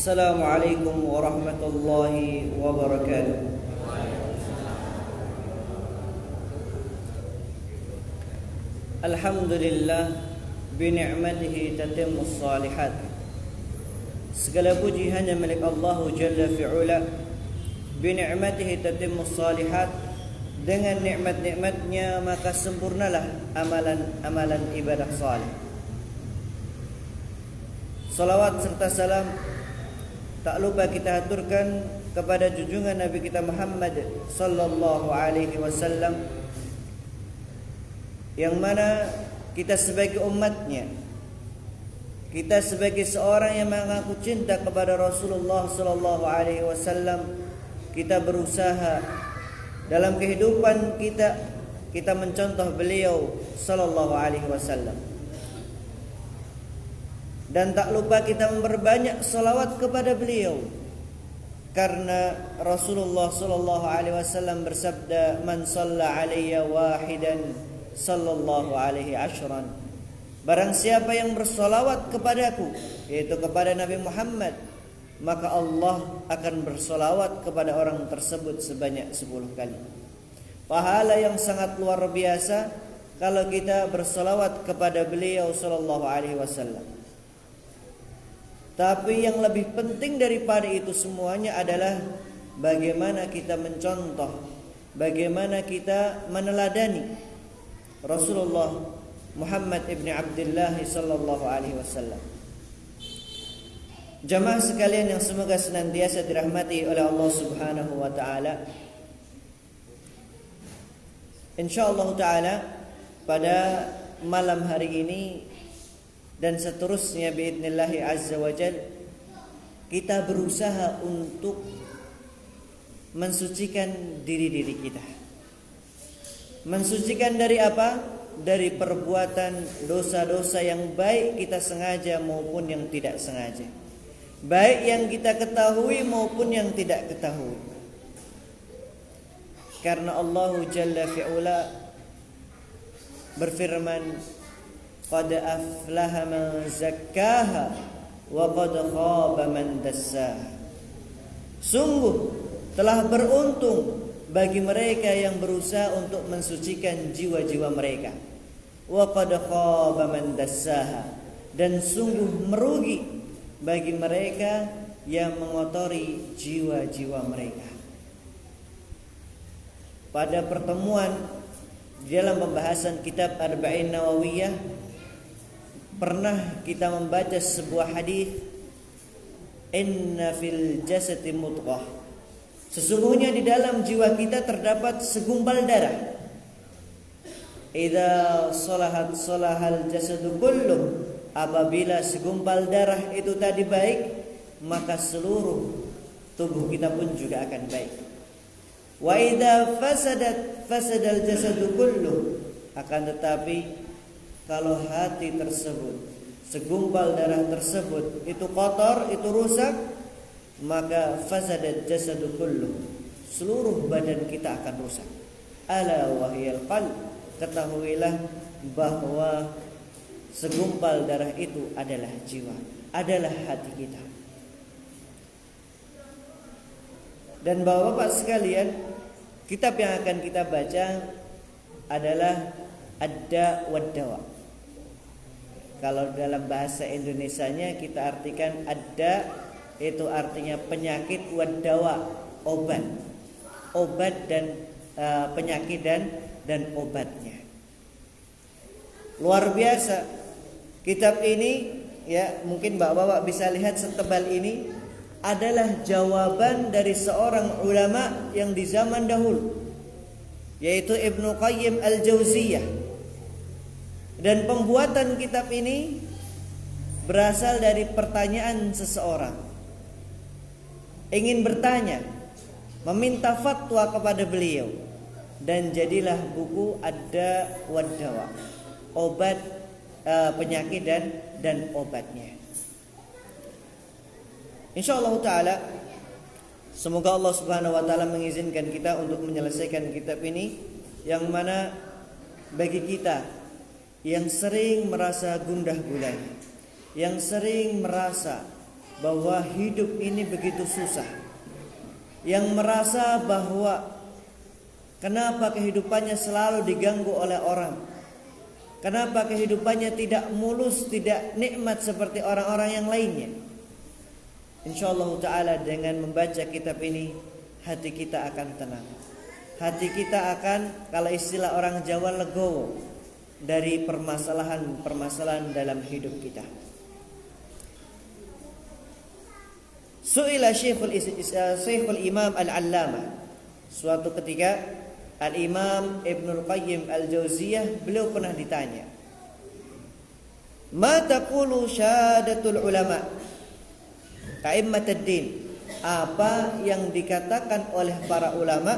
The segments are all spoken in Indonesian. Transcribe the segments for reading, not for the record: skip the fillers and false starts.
Assalamualaikum warahmatullahi wabarakatuh. Alhamdulillah bini'matihi tatimmus salihat. Segala puji hanya milik Allah Jalla fi'ula. Bini'matihi tatimmus salihat. Dengan nikmat-nikmatnya maka sempurnalah amalan-amalan ibadah salih. Salawat serta salam tak lupa kita aturkan kepada junjungan Nabi kita Muhammad sallallahu alaihi wasallam, yang mana kita sebagai umatnya, kita sebagai seorang yang mengaku cinta kepada Rasulullah sallallahu alaihi wasallam, kita berusaha dalam kehidupan kita mencontoh beliau sallallahu alaihi wasallam. Dan tak lupa kita memperbanyak salawat kepada beliau, karena Rasulullah sallallahu alaihi wasallam bersabda, "Man shalla alayya wahidan sallallahu alaihi ashran." Barang siapa yang bersolawat kepadaku, yaitu kepada Nabi Muhammad, maka Allah akan bersolawat kepada orang tersebut sebanyak 10 kali. Pahala yang sangat luar biasa kalau kita bersolawat kepada beliau sallallahu alaihi wasallam. Tapi yang lebih penting daripada itu semuanya adalah bagaimana kita mencontoh, bagaimana kita meneladani Rasulullah Muhammad ibn Abdullah sallallahu alaihi wasallam. Jamaah sekalian yang semoga senantiasa dirahmati oleh Allah Subhanahu wa taala. Insyaallah taala pada malam hari ini dan seterusnya biidznillah azza wajal, kita berusaha untuk mensucikan diri kita. Mensucikan dari apa? Dari perbuatan dosa-dosa yang baik kita sengaja maupun yang tidak sengaja, baik yang kita ketahui maupun yang tidak ketahui. Karena Allah Jalla fi'ula berfirman, "Qad aflaha man zakkaha wa qad khaba man dassaha." Sungguh telah beruntung bagi mereka yang berusaha untuk mensucikan jiwa-jiwa mereka. Wa qad khaba man dassaha, dan sungguh merugi bagi mereka yang mengotori jiwa-jiwa mereka. Pada pertemuan di dalam pembahasan kitab Arba'in Nawawiyah, pernah kita membaca sebuah hadis, "Inna fil jasadi mudghah." Sesungguhnya di dalam jiwa kita terdapat segumpal darah. "Idza salahat salahal jasadu kulluh." Apabila segumpal darah itu tadi baik, maka seluruh tubuh kita pun juga akan baik. "Wa idza fasadat fasadal jasadu kulluh." Akan tetapi kalau hati tersebut, segumpal darah tersebut itu kotor, itu rusak, maka fasadat jasadu kulluh, seluruh badan kita akan rusak. Ala wahyal qalb, ketahuilah bahwa segumpal darah itu adalah jiwa, adalah hati kita. Dan Bapak-bapak sekalian, kitab yang akan kita baca adalah Ad-Da' wad-Dawa. Kalau dalam bahasa Indonesianya kita artikan Ad-Da' itu artinya penyakit, wad-Dawa obat. Obat dan penyakit dan obatnya. Luar biasa. Kitab ini, ya mungkin Bapak-bapak bisa lihat setebal ini, adalah jawaban dari seorang ulama yang di zaman dahulu, yaitu Ibnu Qayyim al-Jauziyah. Dan pembuatan kitab ini berasal dari pertanyaan seseorang. Ingin bertanya, meminta fatwa kepada beliau, dan jadilah buku Ad-Da' wad-Dawa, obat penyakit dan obatnya. Insyaallah taala, semoga Allah Subhanahu wa taala mengizinkan kita untuk menyelesaikan kitab ini, yang mana bagi kita yang sering merasa gundah gulana, yang sering merasa bahwa hidup ini begitu susah, yang merasa bahwa kenapa kehidupannya selalu diganggu oleh orang, kenapa kehidupannya tidak mulus, tidak nikmat seperti orang-orang yang lainnya. InsyaAllah ta'ala dengan membaca kitab ini, hati kita akan tenang. Hati kita akan, kalau istilah orang Jawa, legowo dari permasalahan-permasalahan dalam hidup kita. Su'ila Syekhul Imam Al-Allamah. Suatu ketika Al-Imam Ibnul Qayyim Al-Jauziyah, beliau pernah ditanya, ma taqulu syahadatul ulama Ka'immatad-din, apa yang dikatakan oleh para ulama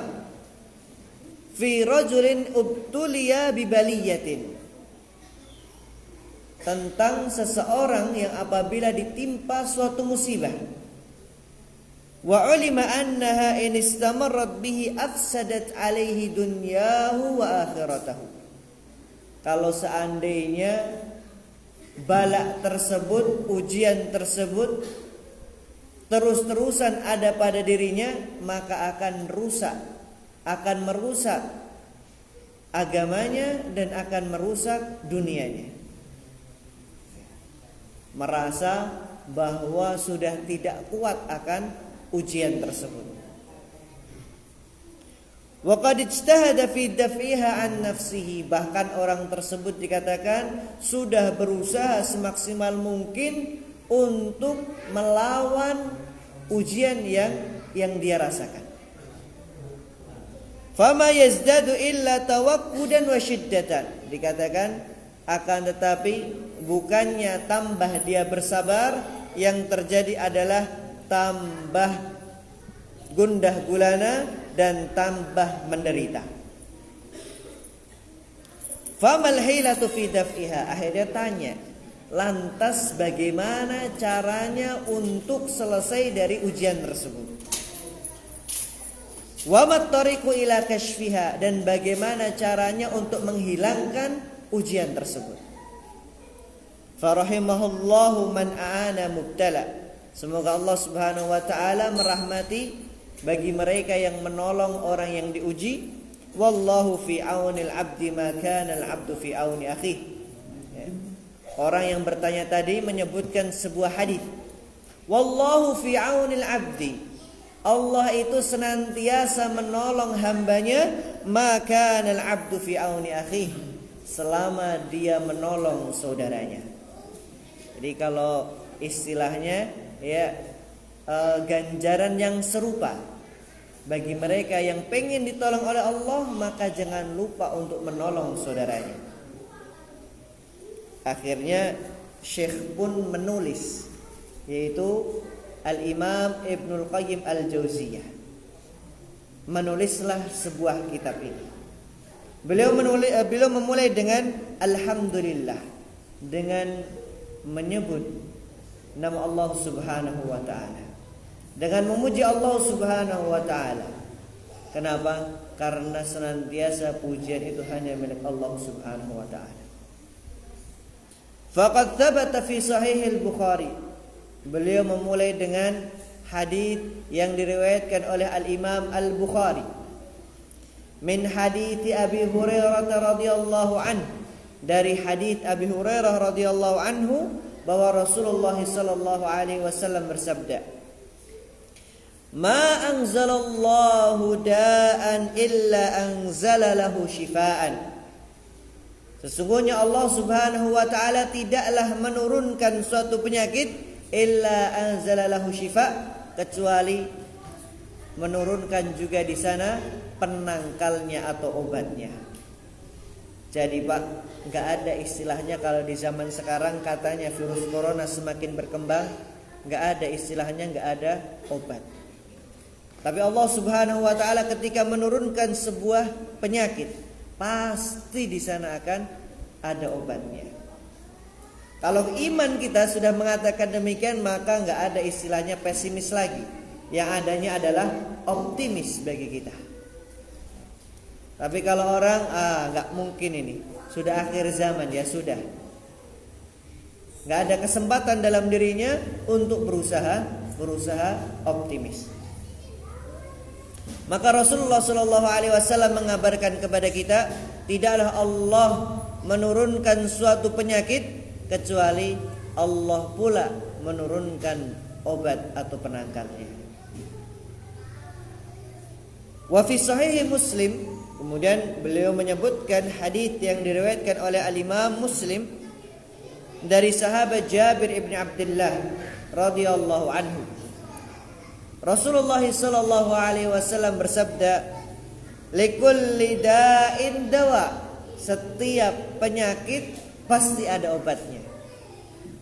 fi rajulin ubtuliya bibaliyatin, tentang seseorang yang apabila ditimpa suatu musibah, wa ulima annaha in istamarrat bihi afsadat alaihi dunyahu wa akhiratahu. Kalau seandainya bala tersebut, ujian tersebut terus-terusan ada pada dirinya, maka akan merusak agamanya dan akan merusak dunianya. Merasa bahwa sudah tidak kuat akan ujian tersebut. Wa qad ijtahada fi daf'iha an nafsihi, bahkan orang tersebut dikatakan sudah berusaha semaksimal mungkin untuk melawan ujian yang dia rasakan. Fama yazdadu illa tawakkudan wa syiddatan, dikatakan akan tetapi bukannya tambah dia bersabar, yang terjadi adalah tambah gundah gulana dan tambah menderita. Famal hilatu fi daf'iha, akhirnya tanya, lantas bagaimana caranya untuk selesai dari ujian tersebut? Wa mattariqu ila kashfiha, dan bagaimana caranya untuk menghilangkan ujian tersebut? Farahimahullahu man aana mubtala, semoga Allah Subhanahu wa taala merahmati bagi mereka yang menolong orang yang diuji. Wallahu fi aunil abdi ma kana al abdu fi auni akhihi. Orang yang bertanya tadi menyebutkan sebuah hadis, wallahu fi aunil abdi, Allah itu senantiasa menolong hambanya, maka al abdu fi auni akhihi, selama dia menolong saudaranya. Jadi kalau istilahnya ganjaran yang serupa bagi mereka yang pengen ditolong oleh Allah, maka jangan lupa untuk menolong saudaranya. Akhirnya Syekh pun menulis, yaitu Al-Imam Ibnul Qayyim Al-Jauziyah, menulislah sebuah kitab ini. Beliau memulai dengan alhamdulillah, dengan menyebut nama Allah Subhanahu wa taala, dengan memuji Allah Subhanahu wa taala. Kenapa? Karena senantiasa pujian itu hanya milik Allah Subhanahu wa taala. Faqad thabata fi sahih al-Bukhari, beliau memulai dengan hadis yang diriwayatkan oleh Al-Imam Al-Bukhari, min hadits Abi Hurairah radhiyallahu anhu, dari hadits Abi Hurairah radhiyallahu anhu bahwa Rasulullah sallallahu alaihi wasallam bersabda, ma anzalallahu da'an illa anzala lahu shifaan, sesungguhnya Allah Subhanahu wa taala tidaklah menurunkan suatu penyakit illa anzala lahu shifa, kecuali menurunkan juga di sana penangkalnya atau obatnya. Jadi Pak, enggak ada istilahnya kalau di zaman sekarang katanya virus corona semakin berkembang, enggak ada istilahnya enggak ada obat. Tapi Allah Subhanahu wa taala ketika menurunkan sebuah penyakit, pasti di sana akan ada obatnya. Kalau iman kita sudah mengatakan demikian, maka enggak ada istilahnya pesimis lagi. Yang adanya adalah optimis bagi kita. Tapi kalau orang enggak mungkin ini, sudah akhir zaman, ya sudah. nggak ada kesempatan dalam dirinya untuk berusaha optimis. Maka Rasulullah Shallallahu Alaihi Wasallam mengabarkan kepada kita, tidaklah Allah menurunkan suatu penyakit kecuali Allah pula menurunkan obat atau penangkalnya. Wa fi sahih Muslim, kemudian beliau menyebutkan hadis yang diriwayatkan oleh Al-Imam Muslim dari sahabat Jabir ibn Abdullah radhiyallahu anhu. Rasulullah sallallahu alaihi wasallam bersabda, "Likulli da'in dawa." Setiap penyakit pasti ada obatnya.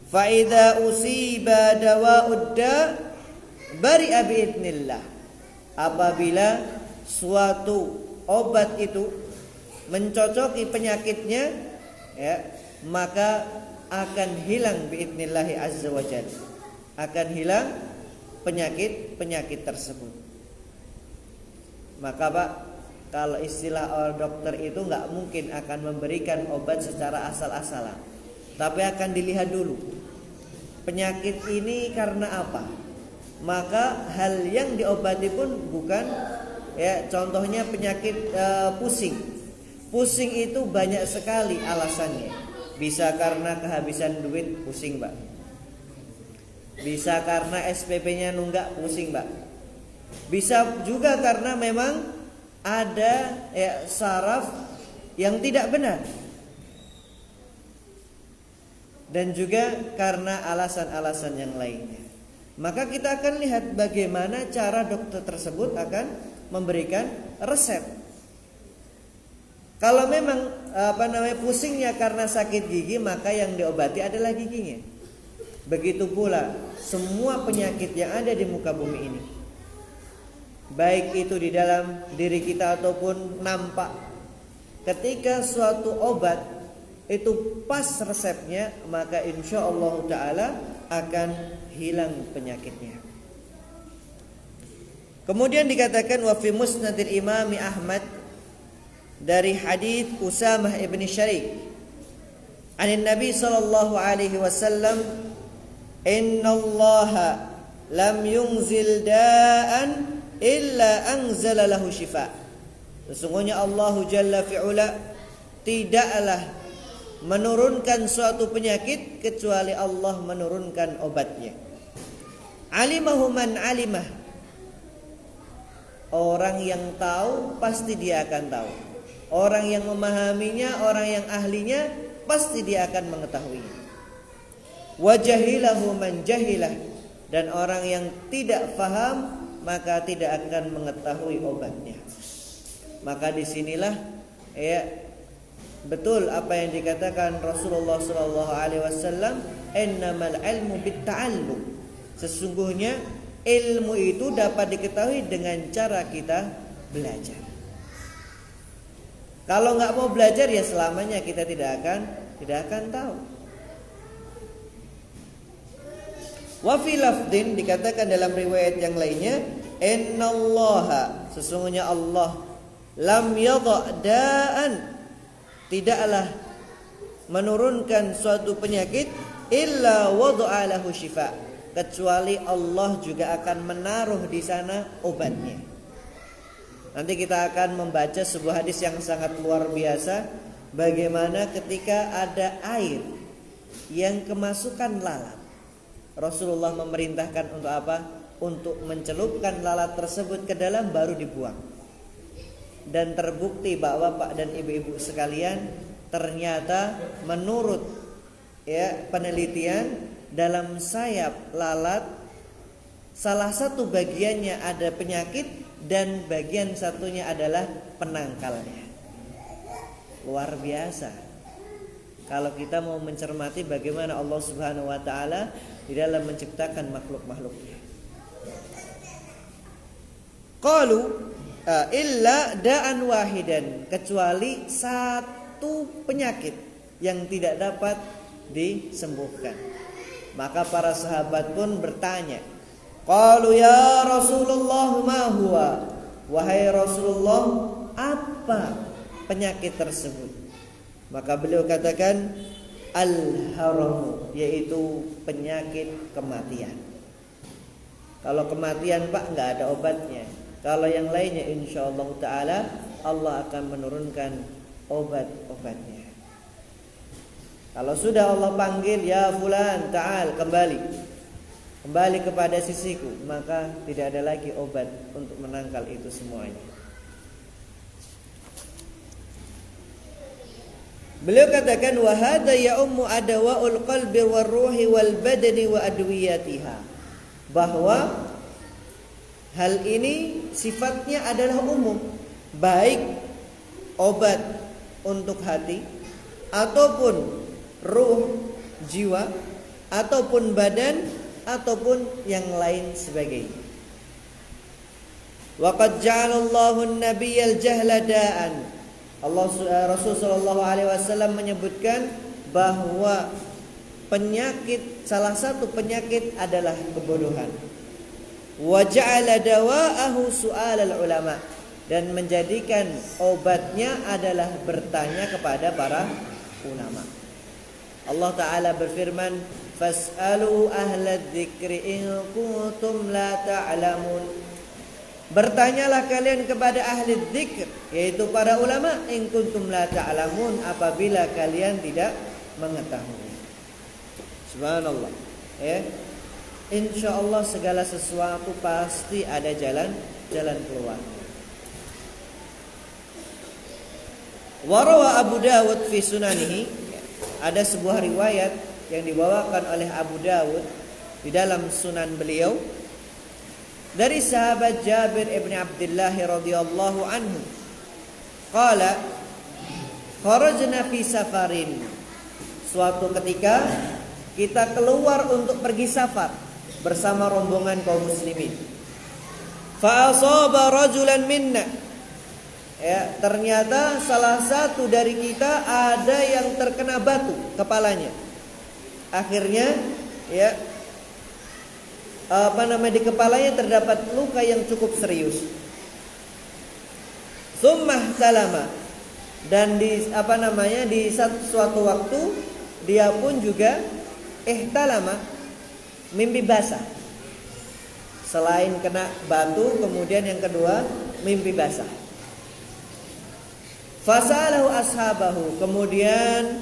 Fa idza usiba dawa'ud da bari'a bi'idznillah. Apabila suatu obat itu mencocoki penyakitnya, ya, maka akan hilang bi'idnillahi azza wa jalla. Akan hilang penyakit tersebut. Maka Pak, kalau istilah dokter itu nggak mungkin akan memberikan obat secara asal-asalan, tapi akan dilihat dulu penyakit ini karena apa. Maka hal yang diobati pun bukan, ya, contohnya penyakit pusing. Pusing itu banyak sekali alasannya. Bisa karena kehabisan duit, pusing Pak. Bisa karena SPP-nya nunggak, pusing Pak. Bisa juga karena memang ada, ya, saraf yang tidak benar. Dan juga karena alasan-alasan yang lainnya. Maka kita akan lihat bagaimana cara dokter tersebut akan memberikan resep. Kalau memang pusingnya karena sakit gigi, maka yang diobati adalah giginya. Begitu pula semua penyakit yang ada di muka bumi ini, baik itu di dalam diri kita ataupun nampak. Ketika suatu obat itu pas resepnya, maka insya Allah Ta'ala akan hilang penyakitnya. Kemudian dikatakan wa fi musnadil Imam Ahmad dari hadis Usamah ibn Syarik anin Nabi sallallahu alaihi wasallam, innallaha lam yunzil da'an illa anzala lahu shifa. Sesungguhnya Allah Jalla fi'ula tidaklah menurunkan suatu penyakit kecuali Allah menurunkan obatnya. Alimahu man alimah. Orang yang tahu pasti dia akan tahu. Orang yang memahaminya, orang yang ahlinya pasti dia akan mengetahuinya. Wa jahilahu man jahilah. Dan orang yang tidak faham maka tidak akan mengetahui obatnya. Maka disinilah, ya, betul apa yang dikatakan Rasulullah sallallahu alaihi wasallam, innamal ilmu bitta'allum. Sesungguhnya ilmu itu dapat diketahui dengan cara kita belajar. Kalau nggak mau belajar, ya selamanya kita tidak akan tahu. Wa fi lafdin, dikatakan dalam riwayat yang lainnya, innallaha, sesungguhnya Allah, lam yadha' da'an, tidaklah menurunkan suatu penyakit illa wada'a lahu syifa, kecuali Allah juga akan menaruh di sana obatnya. Nanti kita akan membaca sebuah hadis yang sangat luar biasa, bagaimana ketika ada air yang kemasukan lalat, Rasulullah memerintahkan untuk apa? Untuk mencelupkan lalat tersebut ke dalam baru dibuang. Dan terbukti Bapak dan Ibu-ibu sekalian, ternyata menurut, ya, penelitian, dalam sayap lalat salah satu bagiannya ada penyakit dan bagian satunya adalah penangkalnya. Luar biasa. Kalau kita mau mencermati bagaimana Allah Subhanahu wa taala di dalam menciptakan makhluk-makhluknya. Qalu illa da'an wahidan, kecuali satu penyakit yang tidak dapat disembuhkan. Maka para sahabat pun bertanya, qalu ya Rasulullah ma huwa, wahai Rasulullah, apa penyakit tersebut? Maka beliau katakan, al-haram, yaitu penyakit kematian. Kalau kematian Pak nggak ada obatnya. Kalau yang lainnya insyaallah taala Allah akan menurunkan obat-obatnya. Kalau sudah Allah panggil, ya fulan ta'al, kembali kepada sisiku, maka tidak ada lagi obat untuk menangkal itu semuanya. Beliau katakan wa hadza ya'ummu adwaul qalbi war ruhi wal badani wa adwiyatiha, bahwa hal ini sifatnya adalah umum, baik obat untuk hati ataupun ruh, jiwa, ataupun badan, ataupun yang lain sebagainya. Wa qad ja'alallahu an-nabiyyal jahla da'an. Rasul sallallahu alaihi wasallam menyebutkan bahwa salah satu penyakit adalah kebodohan. Wa ja'ala dawa'ahu su'alal ulama, dan menjadikan obatnya adalah bertanya kepada para ulama. Allah Ta'ala berfirman, fas'alu ahla dzikri in kuntum la ta'lamun. Bertanyalah kalian kepada ahli dzikr, yaitu para ulama, in kuntum la ta'lamun, apabila kalian tidak mengetahui. Subhanallah. Ya. Insyaallah segala sesuatu pasti ada jalan keluar. Warawa Abu Dawud fi sunanihi, ada sebuah riwayat yang dibawakan oleh Abu Dawud di dalam sunan beliau dari sahabat Jabir ibn Abdullah radhiyallahu anhu. Qala kharajna fi safarin. Suatu ketika kita keluar untuk pergi safar bersama rombongan kaum muslimin. Fa asaba rajulan minna. Ya, ternyata salah satu dari kita ada yang terkena batu kepalanya. Akhirnya ya di kepalanya terdapat luka yang cukup serius. Summah salama, dan di suatu waktu dia pun juga ihtalama, mimpi basah. Selain kena batu, kemudian yang kedua mimpi basah. Fasalahu ashabahu, kemudian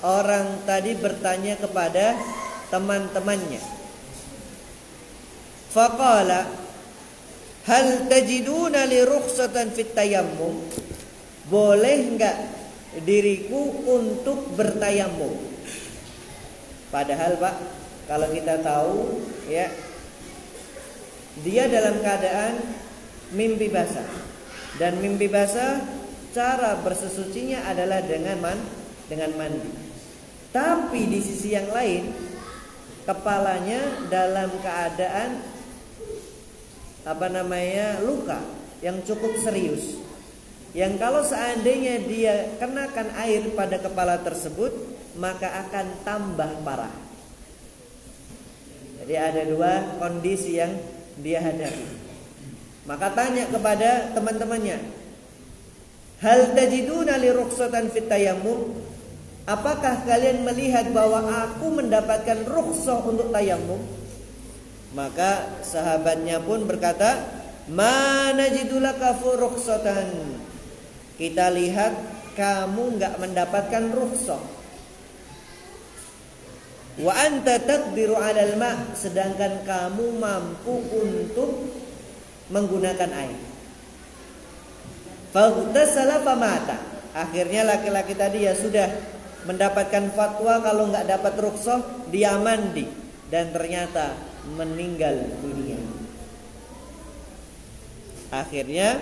orang tadi bertanya kepada teman-temannya. Faqala hal tajiduna li rukhsatan fit tayammum, boleh enggak diriku untuk bertayamum? Padahal Pak, kalau kita tahu ya, dia dalam keadaan mimpi basah, dan mimpi basah cara bersesucinya adalah dengan mandi. Tapi di sisi yang lain, kepalanya dalam keadaan luka yang cukup serius, yang kalau seandainya dia kenakan air pada kepala tersebut, maka akan tambah parah. Jadi ada dua kondisi yang dia hadapi. Maka tanya kepada teman-temannya, hal tajiduna li rukhsatan fit tayammum, apakah kalian melihat bahwa aku mendapatkan rukhsah untuk tayamum? Maka sahabatnya pun berkata, ma najidu laka rukhsatan, kita lihat kamu enggak mendapatkan rukhsah. Wa anta taqdiru 'alal ma', sedangkan kamu mampu untuk menggunakan air. Faghtasala famata, akhirnya laki-laki tadi ya sudah mendapatkan fatwa kalau enggak dapat rukhsah, dia mandi dan ternyata meninggal dunia. Akhirnya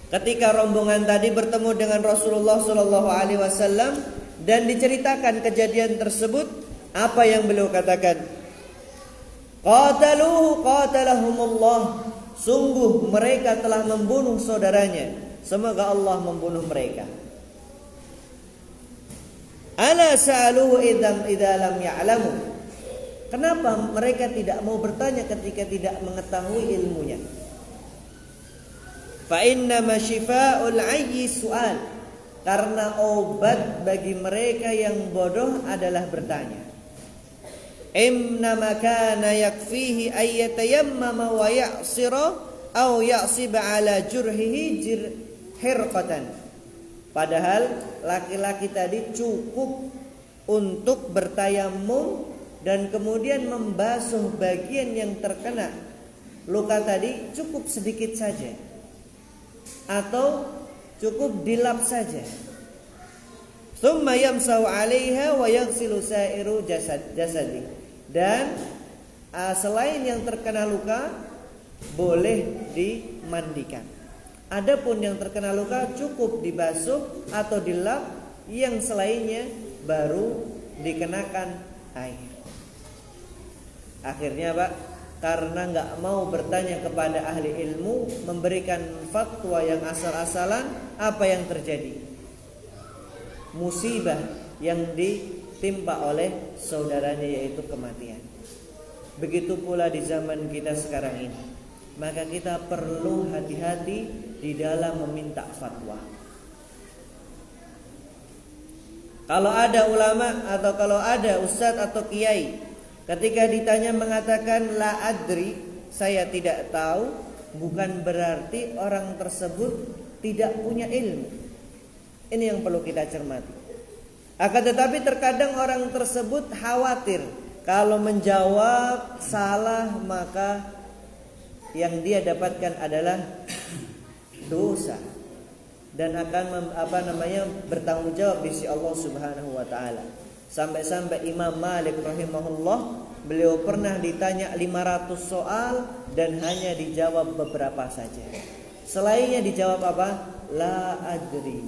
ketika rombongan tadi bertemu dengan Rasulullah sallallahu alaihi wasallam dan diceritakan kejadian tersebut, apa yang beliau katakan? Qataluhu qatalahumullah, sungguh mereka telah membunuh saudaranya, semoga Allah membunuh mereka. Ala sa'aluhu idza lam ya'lamu, kenapa mereka tidak mau bertanya ketika tidak mengetahui ilmunya? Fa inna ma syifa'ul 'ayyi su'al, Karena obat bagi mereka yang bodoh adalah bertanya. Innama kana yakfihi ayyatayammama wa ya'sira aw ya'siba ala jurhihi hirqatan. Padahal laki-laki tadi cukup untuk bertayamum dan kemudian membasuh bagian yang terkena luka tadi cukup sedikit saja, atau cukup dilap saja. Tsumma yamsahu 'alaiha wa yaghsilu sa'iru jasadi. Dan selain yang terkena luka boleh dimandikan. Adapun yang terkena luka cukup dibasuh atau dilap, yang selainnya baru dikenakan air. Akhirnya Pak, karena nggak mau bertanya kepada ahli ilmu, memberikan fatwa yang asal-asalan, apa yang terjadi? Musibah yang ditimpa oleh saudaranya, yaitu kematian. Begitu pula di zaman kita sekarang ini. Maka kita perlu hati-hati di dalam meminta fatwa. Kalau ada ulama atau kalau ada ustadz atau kiai, ketika ditanya mengatakan la adri, saya tidak tahu, bukan berarti orang tersebut tidak punya ilmu. Ini yang perlu kita cermati. Akan tetapi terkadang orang tersebut khawatir kalau menjawab salah, maka yang dia dapatkan adalah dosa dan akan bertanggung jawab di sisi Allah Subhanahu wa taala. Sampai-sampai Imam Malik rahimahullah, beliau pernah ditanya 500 soal dan hanya dijawab beberapa saja. Selainnya dijawab apa? La adri,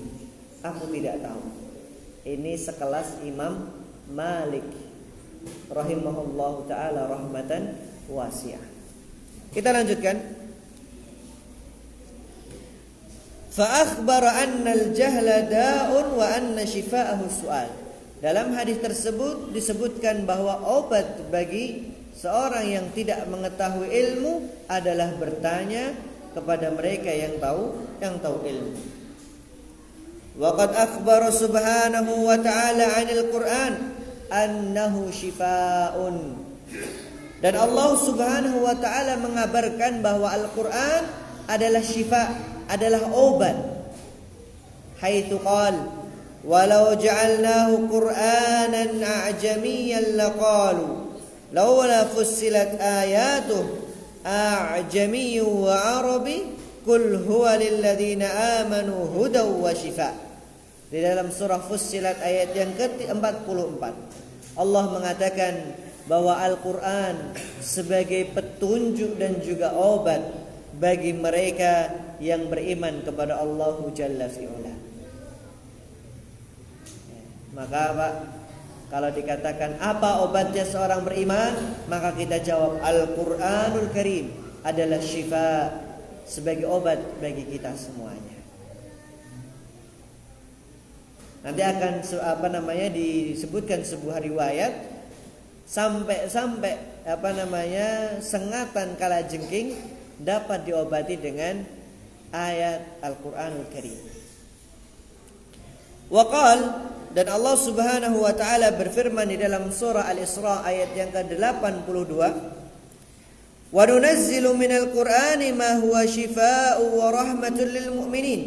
aku tidak tahu. Ini sekelas Imam Malik rahimahullah taala rahmatan wasi'ah. Kita lanjutkan. Fa akhbara anna al-jahla da'un wa anna shifa'ahu su'al. Dalam hadis tersebut disebutkan bahwa obat bagi seorang yang tidak mengetahui ilmu adalah bertanya kepada mereka yang tahu ilmu. Wa qad akhbara subhanahu wa ta'ala 'anil Qur'an annahu shifaa'un. Dan Allah Subhanahu wa ta'ala mengabarkan bahwa Al-Qur'an adalah syifa, adalah obat. Haitsu qala walau ja'alnahu Qur'anan a'jamiyyan laqalu laula fussilat ayatuhu a'jamiyyun wa arabi qul huwa lil ladzina amanu hudaw wa shifaa. Di dalam surah Fussilat ayat yang ke-44 Allah mengatakan bahwa Al-Quran sebagai petunjuk dan juga obat bagi mereka yang beriman kepada Allah Jalla fi'ula. Maka Pak, kalau dikatakan apa obatnya seorang beriman, maka kita jawab Al-Quranul Karim adalah syifa, sebagai obat bagi kita semuanya. Nanti akan disebutkan sebuah riwayat sampai sengatan kalajengking dapat diobati dengan ayat Al-Qur'anul Karim. Waqal, dan Allah Subhanahu wa taala berfirman di dalam surah Al-Isra ayat yang ke-82, wa nunazzilu minal Qur'ani ma huwa shifaa'un wa rahmatun lil mu'minin.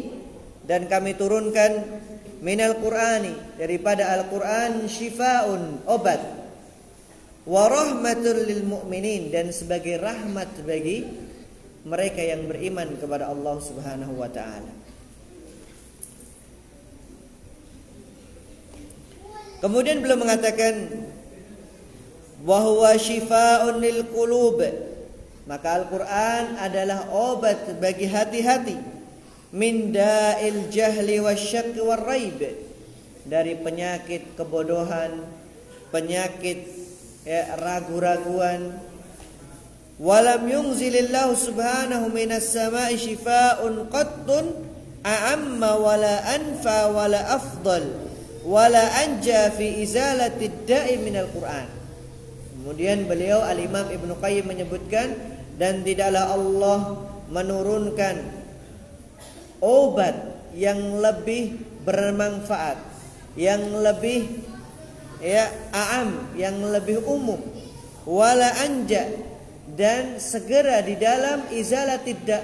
Dan kami turunkan minal Qur'ani, daripada Al-Qur'an, shifaa'un, obat, wa rahmatul lil mu'minin, dan sebagai rahmat bagi mereka yang beriman kepada Allah Subhanahu wa taala. Kemudian beliau mengatakan wa huwa shifaa'un lil qulub, maka Al-Qur'an adalah obat bagi hati-hati, min da'il jahli wasyakki warraib, dari penyakit kebodohan, penyakit ragu-raguan. Walam yunzilillahu subhanahu minas sama'i shifaa'un qattun a'amma wala anfa wala afdal wala anja fi izalatid da'i minal Qur'an. Kemudian beliau Al-Imam Ibnu Qayyim menyebutkan, dan tidaklah Allah menurunkan obat yang lebih bermanfaat, yang lebih aam, yang lebih umum, wala anja, dan segera di dalam izalatidda,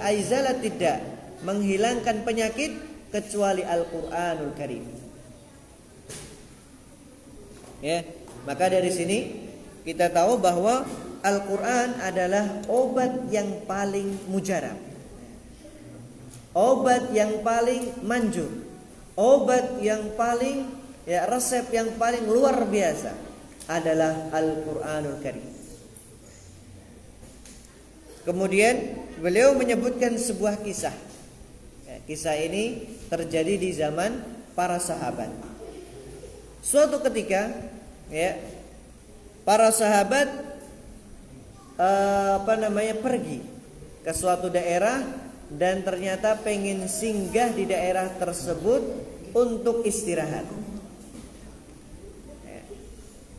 menghilangkan penyakit, kecuali Al-Qur'anul Karim. Ya, maka dari sini kita tahu bahwa Al-Qur'an adalah obat yang paling mujarab, obat yang paling manjur, obat yang paling resep yang paling luar biasa adalah Al-Qur'anul Karim. Kemudian beliau menyebutkan sebuah kisah. Kisah ini terjadi di zaman para sahabat. Suatu ketika, para sahabat pergi ke suatu daerah dan ternyata pengen singgah di daerah tersebut untuk istirahat,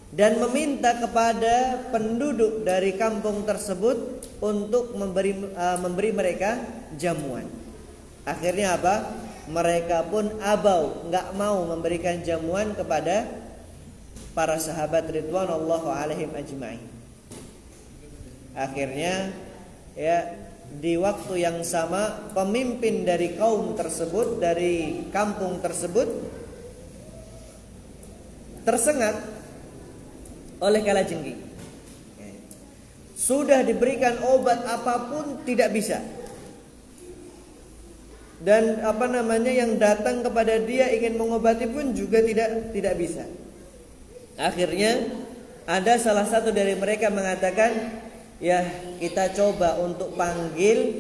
dan meminta kepada penduduk dari kampung tersebut untuk memberi mereka jamuan. Akhirnya apa? Mereka pun abau, nggak mau memberikan jamuan kepada para sahabat ridwanullah alaihim ajma'in. Akhirnya di waktu yang sama pemimpin dari kaum tersebut, dari kampung tersebut, tersengat oleh kalajengking. Sudah diberikan obat apapun tidak bisa. Dan yang datang kepada dia ingin mengobati pun juga tidak bisa. Akhirnya ada salah satu dari mereka mengatakan, kita coba untuk panggil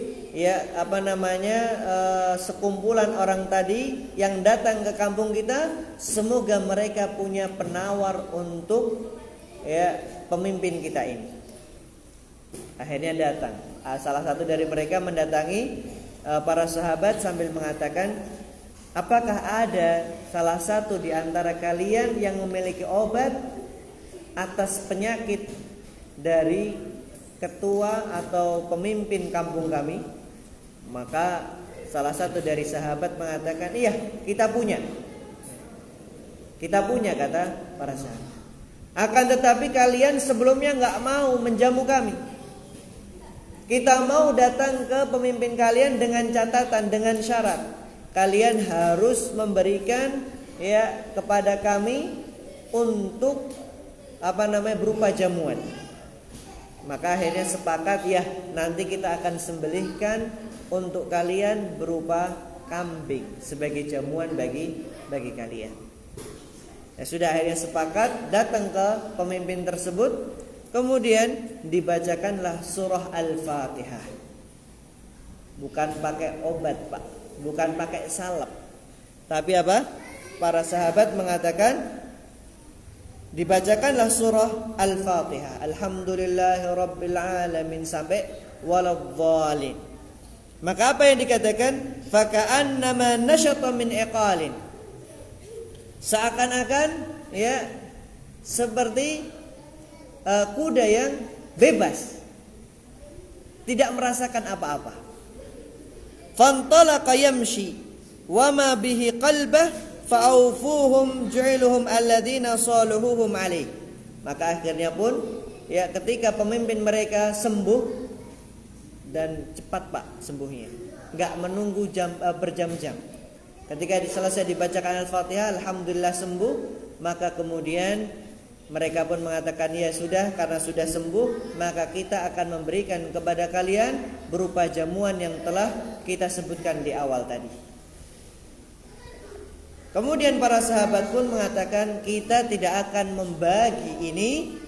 sekumpulan orang tadi yang datang ke kampung kita, semoga mereka punya penawar untuk pemimpin kita ini. Akhirnya datang salah satu dari mereka mendatangi para sahabat sambil mengatakan, apakah ada salah satu di antara kalian yang memiliki obat atas penyakit dari ketua atau pemimpin kampung kami? Maka salah satu dari sahabat mengatakan, iya, kita punya, kata para sahabat. Akan tetapi kalian sebelumnya nggak mau menjamu kami. Kita mau datang ke pemimpin kalian dengan catatan, dengan syarat, kalian harus memberikan kepada kami untuk berupa jamuan. Maka akhirnya sepakat, nanti kita akan sembelihkan untuk kalian berupa kambing sebagai jamuan bagi kalian. Sudah, akhirnya sepakat, datang ke pemimpin tersebut. Kemudian dibacakanlah surah Al-Fatihah. Bukan pakai obat, Pak, bukan pakai salep. Tapi apa? Para sahabat mengatakan, dibacakanlah surah Al-Fatihah, Alhamdulillahirabbil alamin sampai waladhdallin. Maka apa yang dikatakan? Faka'annama nasyata min iqalin. Seakan-akan seperti kuda yang bebas, tidak merasakan apa-apa. Fantalaqa yamshi wa ma bihi qalbah fa'awfuhum ju'iluhum alladhina saluhuhum alaih. Maka akhirnya pun ketika pemimpin mereka sembuh, dan cepat Pak sembuhnya, enggak menunggu berjam-jam. Ketika selesai dibacakan Al-Fatihah, alhamdulillah sembuh, maka kemudian mereka pun mengatakan, ya sudah, karena sudah sembuh, maka kita akan memberikan kepada kalian berupa jamuan yang telah kita sebutkan di awal tadi. Kemudian para sahabat pun mengatakan, kita tidak akan membagi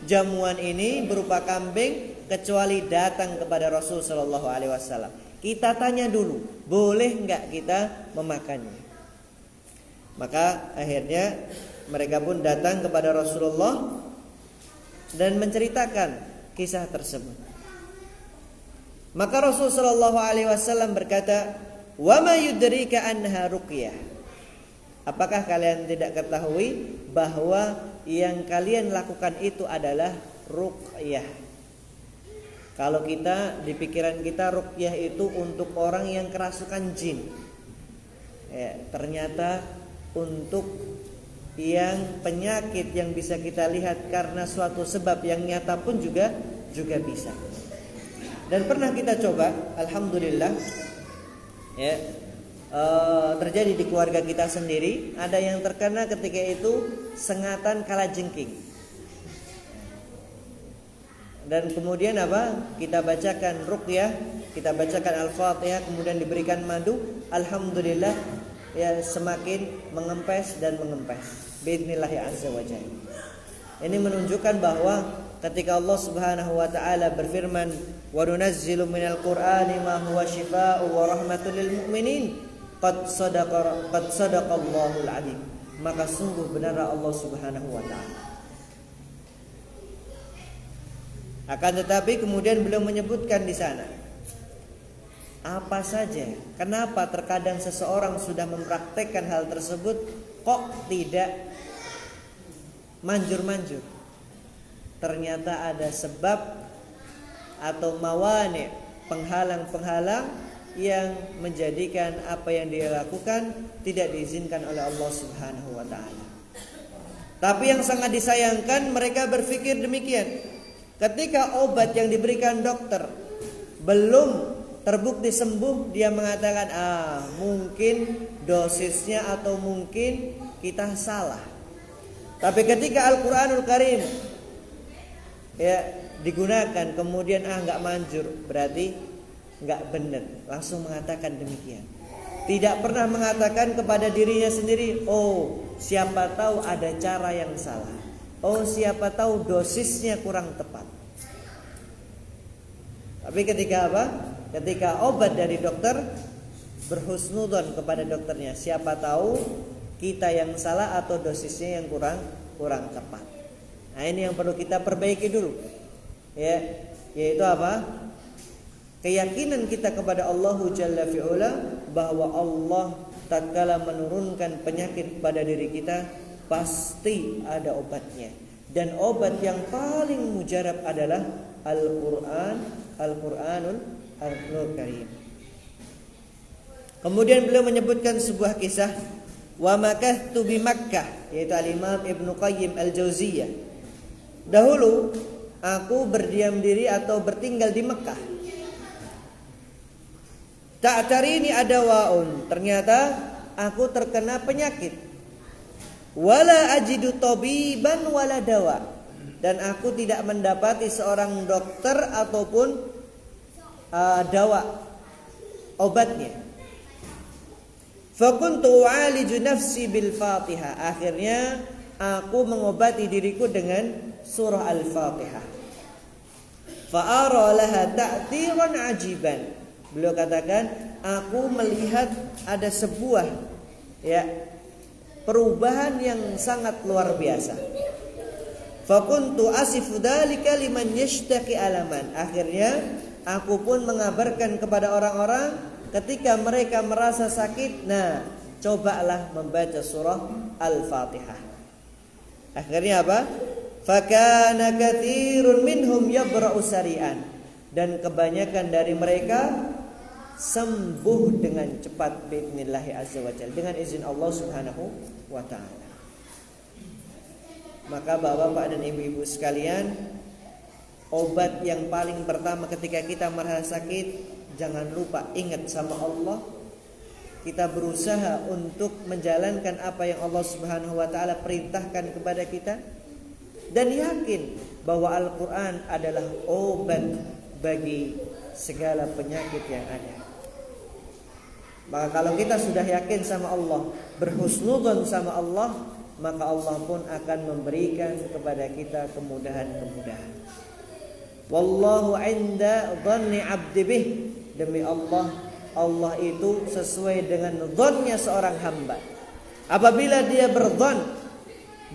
jamuan ini berupa kambing kecuali datang kepada Rasul Sallallahu Alaihi Wasallam. Kita tanya dulu, boleh enggak kita memakannya? Maka akhirnya mereka pun datang kepada Rasulullah dan menceritakan kisah tersebut. Maka Rasul sallallahu alaihi wasallam berkata, "Wa ma yudrika anha ruqyah?" Apakah kalian tidak ketahui bahwa yang kalian lakukan itu adalah ruqyah? Kalau kita di pikiran kita ruqyah itu untuk orang yang kerasukan jin. Ternyata untuk yang penyakit yang bisa kita lihat karena suatu sebab yang nyata pun juga bisa. Dan pernah kita coba, alhamdulillah, ya, terjadi di keluarga kita sendiri. Ada yang terkena ketika itu sengatan kalajengking. Dan kemudian apa? Kita bacakan ruqyah, kita bacakan Al-Fatihah, kemudian diberikan madu. Alhamdulillah, ya, semakin mengempes dan mengempes. Biidznillah azza wa jalla. Ini menunjukkan bahwa ketika Allah Subhanahu wa taala berfirman, "Wa nunazzilu minal Qur'ani ma huwa syifaa'un wa rahmatun lil mu'minin." Qad sadaqallahul 'azim. Maka sungguh benar Allah Subhanahu wa taala. Akan tetapi kemudian beliau menyebutkan di sana apa saja, kenapa terkadang seseorang sudah mempraktekkan hal tersebut kok tidak manjur-manjur. Ternyata ada sebab atau mawani, penghalang-penghalang yang menjadikan apa yang dia lakukan tidak diizinkan oleh Allah Subhanahu wa taala. Tapi yang sangat disayangkan, mereka berpikir demikian. Ketika obat yang diberikan dokter belum terbukti sembuh, dia mengatakan, mungkin dosisnya atau mungkin kita salah. Tapi ketika Al-Quranul Karim, ya, digunakan kemudian nggak manjur, berarti nggak benar. Langsung mengatakan demikian. Tidak pernah mengatakan kepada dirinya sendiri, oh siapa tahu ada cara yang salah, oh siapa tahu dosisnya kurang tepat. Tapi ketika apa? Ketika obat dari dokter, berhusnudzon kepada dokternya, siapa tahu kita yang salah atau dosisnya yang kurang tepat. Nah, ini yang perlu kita perbaiki dulu, ya, yaitu apa? Keyakinan kita kepada Allah Jalla fi'ula, bahwa Allah tatkala menurunkan penyakit pada diri kita pasti ada obatnya. Dan obat yang paling mujarab adalah Al-Qur'anul Karim. Kemudian beliau menyebutkan sebuah kisah, wa makahtu bi Makkah, yaitu Al-Imam Ibnu Qayyim Al-Jauziyah. Dahulu aku berdiam diri atau bertinggal di Mekah. Ta'tarini adawaun, ternyata aku terkena penyakit. Wala ajidu tabiban wala dawa, dan aku tidak mendapati seorang dokter ataupun dawa, obatnya. Fakuntu u'aliju nafsi bil Fatihah, akhirnya aku mengobati diriku dengan surah Al-Fatihah. Fa'ara laha ta'tiran ajiban, beliau katakan, aku melihat ada sebuah, ya, perubahan yang sangat luar biasa. Fakuntu asifu dzalika liman yashtaqi alaman, akhirnya aku pun mengabarkan kepada orang-orang ketika mereka merasa sakit, nah, cobalah membaca surah Al-Fatihah. Akhirnya apa? Fakana katsirun minhum yabra'u sari'an, dan kebanyakan dari mereka sembuh dengan cepat biidznillah azza wa jalla, dengan izin Allah Subhanahu wa taala. Maka Bapak-bapak dan ibu-ibu sekalian, obat yang paling pertama ketika kita merasa sakit, jangan lupa ingat sama Allah. Kita berusaha untuk menjalankan apa yang Allah Subhanahu wa taala perintahkan kepada kita, dan yakin bahwa Al-Qur'an adalah obat bagi segala penyakit yang ada. Maka kalau kita sudah yakin sama Allah, berhusnudzon sama Allah, maka Allah pun akan memberikan kepada kita kemudahan-kemudahan. Wallahu 'inda dhanni 'abdi bih, demi Allah, Allah itu sesuai dengan dzannya seorang hamba. Apabila dia berdzan,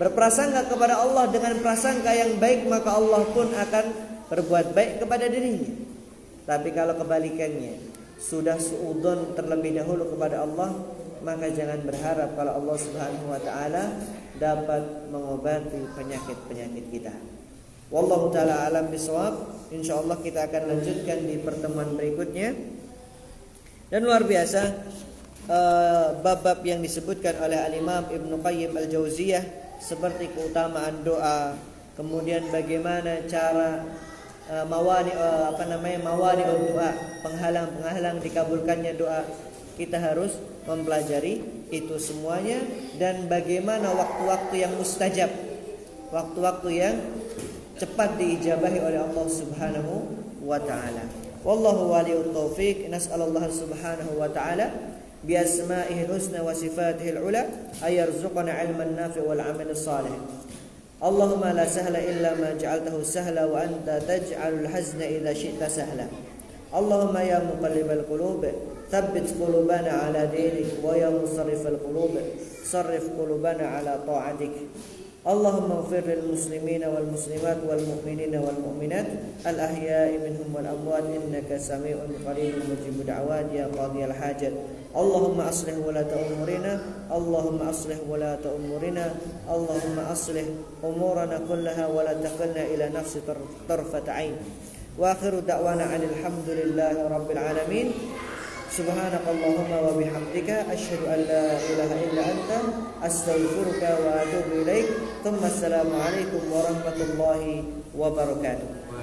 berprasangka kepada Allah dengan prasangka yang baik, maka Allah pun akan berbuat baik kepada dirinya. Tapi kalau kebalikannya, sudah suudzon terlebih dahulu kepada Allah, maka jangan berharap kalau Allah Subhanahu wa taala dapat mengobati penyakit-penyakit kita. Wallahu taala alam bisawab. Insyaallah kita akan lanjutkan di pertemuan berikutnya. Dan luar biasa, bab-bab yang disebutkan oleh Al-Imam Ibnu Qayyim Al-Jauziyah, seperti keutamaan doa, kemudian bagaimana cara mawani doa, penghalang dikabulkannya doa. Kita harus mempelajari itu semuanya, dan bagaimana waktu-waktu yang mustajab, waktu-waktu yang cepat diijabahi oleh Allah Subhanahu wa taala. Wallahu waliyut taufiq. Nas'alullah Subhanahu wa taala bi asma'ihil husna wa sifatihil ula ay yarzuqana 'ilman nafi' wal 'amalan salih. Allahumma la sahla illa ma ja'altahu sahla wa anta taj'alul hazna idza syi'ta sahla. Allahumma ya muqallibal qulub thabbit qulubana 'ala dinik wa ya musarrifal qulub sarrif qulubana 'ala ta'atik. Allahumma ighfir lil muslimina wal muslimat wal mu'minina wal mu'minat al ahya'i minhum wal amwat innaka sami'un qaribun mujibud da'wat ya qadiyal hajat. Allahumma aslih walata umurina, Allahumma aslih walata umurina, Allahumma aslih umurana kullaha wa la taqilna ila nafsi tarfat 'ain. Wa akhiru da'wana 'anil hamdulillahi rabbil alamin. Subhanakallahumma wa bihamdika asyhadu an la ilaha illa anta astaghfiruka wa atubu ilaik. Assalamu alaikum warahmatullahi wabarakatuh.